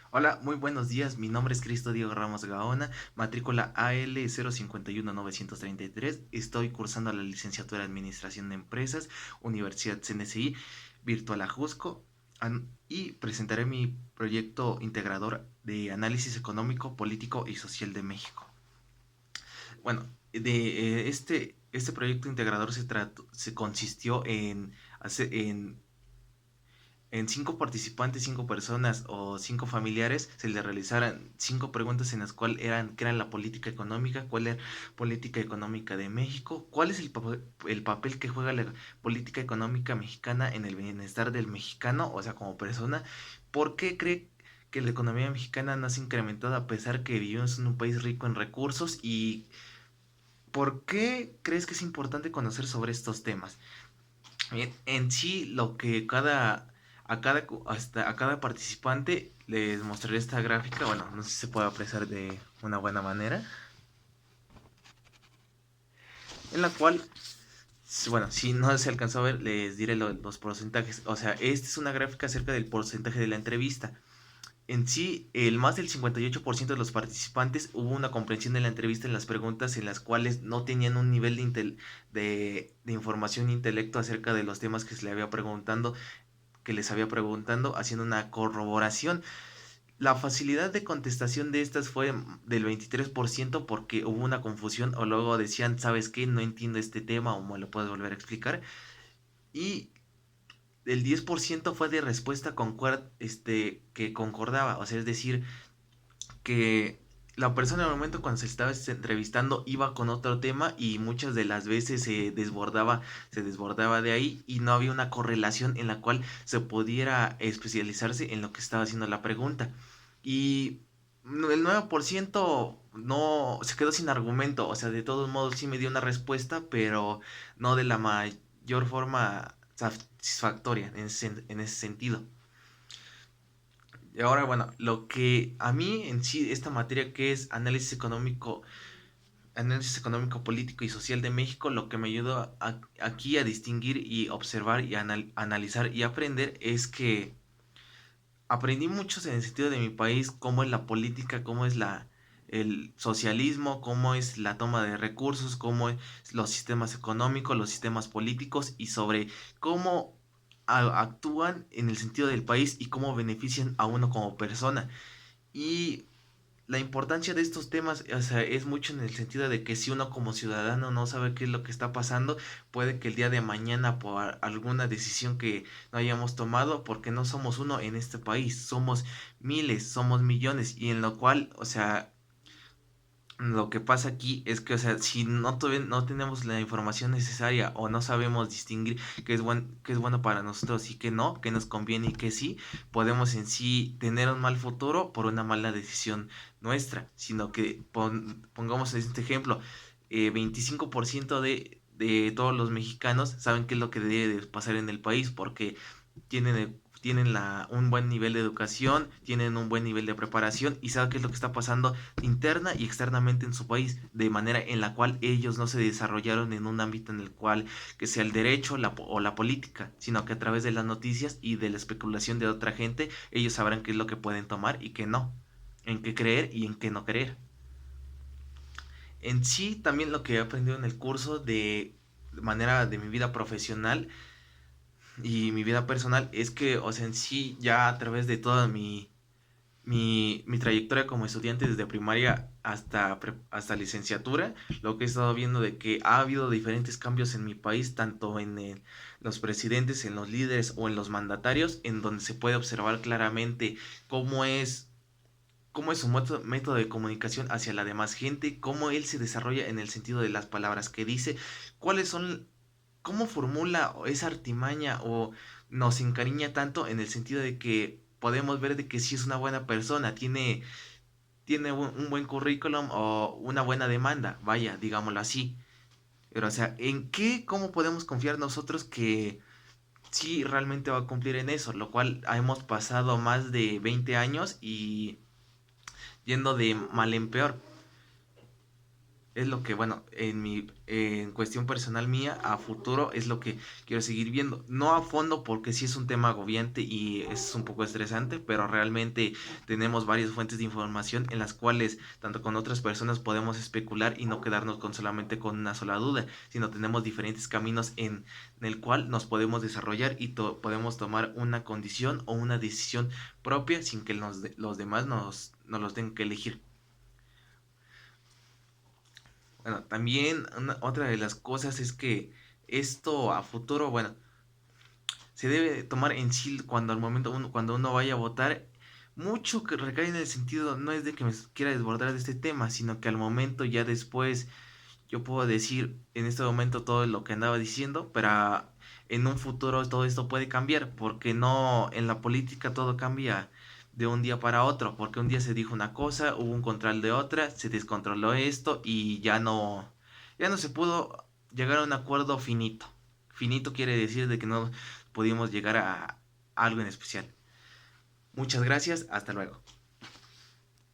Hola, muy buenos días. Mi nombre es Cristo Diego Ramos Gaona, matrícula AL051933. Estoy cursando la licenciatura de Administración de Empresas, Universidad CNSI, Virtual Ajusco, y presentaré mi proyecto integrador de análisis económico, político y social de México. Bueno, este proyecto integrador se consistió en 5 participantes, 5 personas o 5 familiares, se les realizaran 5 preguntas en las cuales qué era la política económica, cuál es la política económica de México, cuál es el papel que juega la política económica mexicana en el bienestar del mexicano, o sea, como persona, por qué cree que la economía mexicana no se ha incrementado a pesar que vivimos en un país rico en recursos y por qué crees que es importante conocer sobre estos temas. Bien, en sí, lo que a cada participante les mostraré esta gráfica, bueno, no sé si se puede apreciar de una buena manera, en la cual, bueno, si no se alcanzó a ver, les diré los porcentajes. O sea, esta es una gráfica acerca del porcentaje de la entrevista. En sí, el más del 58% de los participantes hubo una comprensión de la entrevista en las preguntas en las cuales no tenían un nivel de información e intelecto acerca de los temas que se le había preguntando, haciendo una corroboración. La facilidad de contestación de estas fue del 23% porque hubo una confusión o luego decían, ¿sabes qué? No entiendo este tema o me lo puedes volver a explicar. Y el 10% fue de respuesta que concordaba, o sea, es decir, que la persona en el momento cuando se estaba entrevistando iba con otro tema y muchas de las veces se desbordaba de ahí y no había una correlación en la cual se pudiera especializarse en lo que estaba haciendo la pregunta. Y el 9% no se quedó sin argumento, o sea, de todos modos sí me dio una respuesta, pero no de la mayor forma satisfactoria en ese sentido. Y ahora, bueno, lo que a mí en sí, esta materia que es análisis económico, político y social de México, lo que me ayudó aquí a distinguir y observar y analizar y aprender es que aprendí mucho en el sentido de mi país, cómo es la política, cómo es el socialismo, cómo es la toma de recursos, cómo es los sistemas económicos, los sistemas políticos y sobre cómo actúan en el sentido del país y cómo benefician a uno como persona. Y la importancia de estos temas, o sea, es mucho en el sentido de que si uno como ciudadano no sabe qué es lo que está pasando, puede que el día de mañana por alguna decisión que no hayamos tomado, porque no somos uno en este país, somos miles, somos millones, y en lo cual, o sea, lo que pasa aquí es que, o sea, si no tenemos la información necesaria o no sabemos distinguir qué es bueno para nosotros y qué no, qué nos conviene y qué sí, podemos en sí tener un mal futuro por una mala decisión nuestra, sino que pongamos este ejemplo, 25% de todos los mexicanos saben qué es lo que debe de pasar en el país porque tienen un buen nivel de educación, tienen un buen nivel de preparación y saben qué es lo que está pasando interna y externamente en su país, de manera en la cual ellos no se desarrollaron en un ámbito en el cual que sea el derecho o la política, sino que a través de las noticias y de la especulación de otra gente, ellos sabrán qué es lo que pueden tomar y qué no, en qué creer y en qué no creer. En sí, también lo que he aprendido en el curso de manera de mi vida profesional y mi vida personal es que, o sea, en sí, ya a través de toda mi trayectoria como estudiante desde primaria hasta licenciatura, lo que he estado viendo de que ha habido diferentes cambios en mi país, tanto en los presidentes, en los líderes o en los mandatarios, en donde se puede observar claramente cómo es, cómo es su método de comunicación hacia la demás gente, cómo él se desarrolla en el sentido de las palabras que dice, cuáles son, cómo formula esa artimaña o nos encariña tanto en el sentido de que podemos ver de que sí es una buena persona, tiene un buen currículum o una buena demanda, vaya, digámoslo así. Pero, o sea, cómo podemos confiar nosotros que sí realmente va a cumplir en eso? Lo cual hemos pasado más de 20 años y yendo de mal en peor. es lo que, bueno, en cuestión personal mía, a futuro es lo que quiero seguir viendo. No a fondo porque sí es un tema agobiante y es un poco estresante, pero realmente tenemos varias fuentes de información en las cuales tanto con otras personas podemos especular y no quedarnos con solamente con una sola duda, sino tenemos diferentes caminos en el cual nos podemos desarrollar y podemos tomar una condición o una decisión propia sin que los demás nos los tengan que elegir. Bueno, también otra de las cosas es que esto a futuro, bueno, se debe tomar en sí cuando al momento cuando uno vaya a votar. Mucho que recae en el sentido, no es de que me quiera desbordar de este tema, sino que al momento ya después yo puedo decir en este momento todo lo que andaba diciendo, pero en un futuro todo esto puede cambiar, porque no en la política todo cambia de un día para otro, porque un día se dijo una cosa, hubo un control de otra, se descontroló esto y ya no se pudo llegar a un acuerdo finito. Finito quiere decir de que no pudimos llegar a algo en especial. Muchas gracias, hasta luego.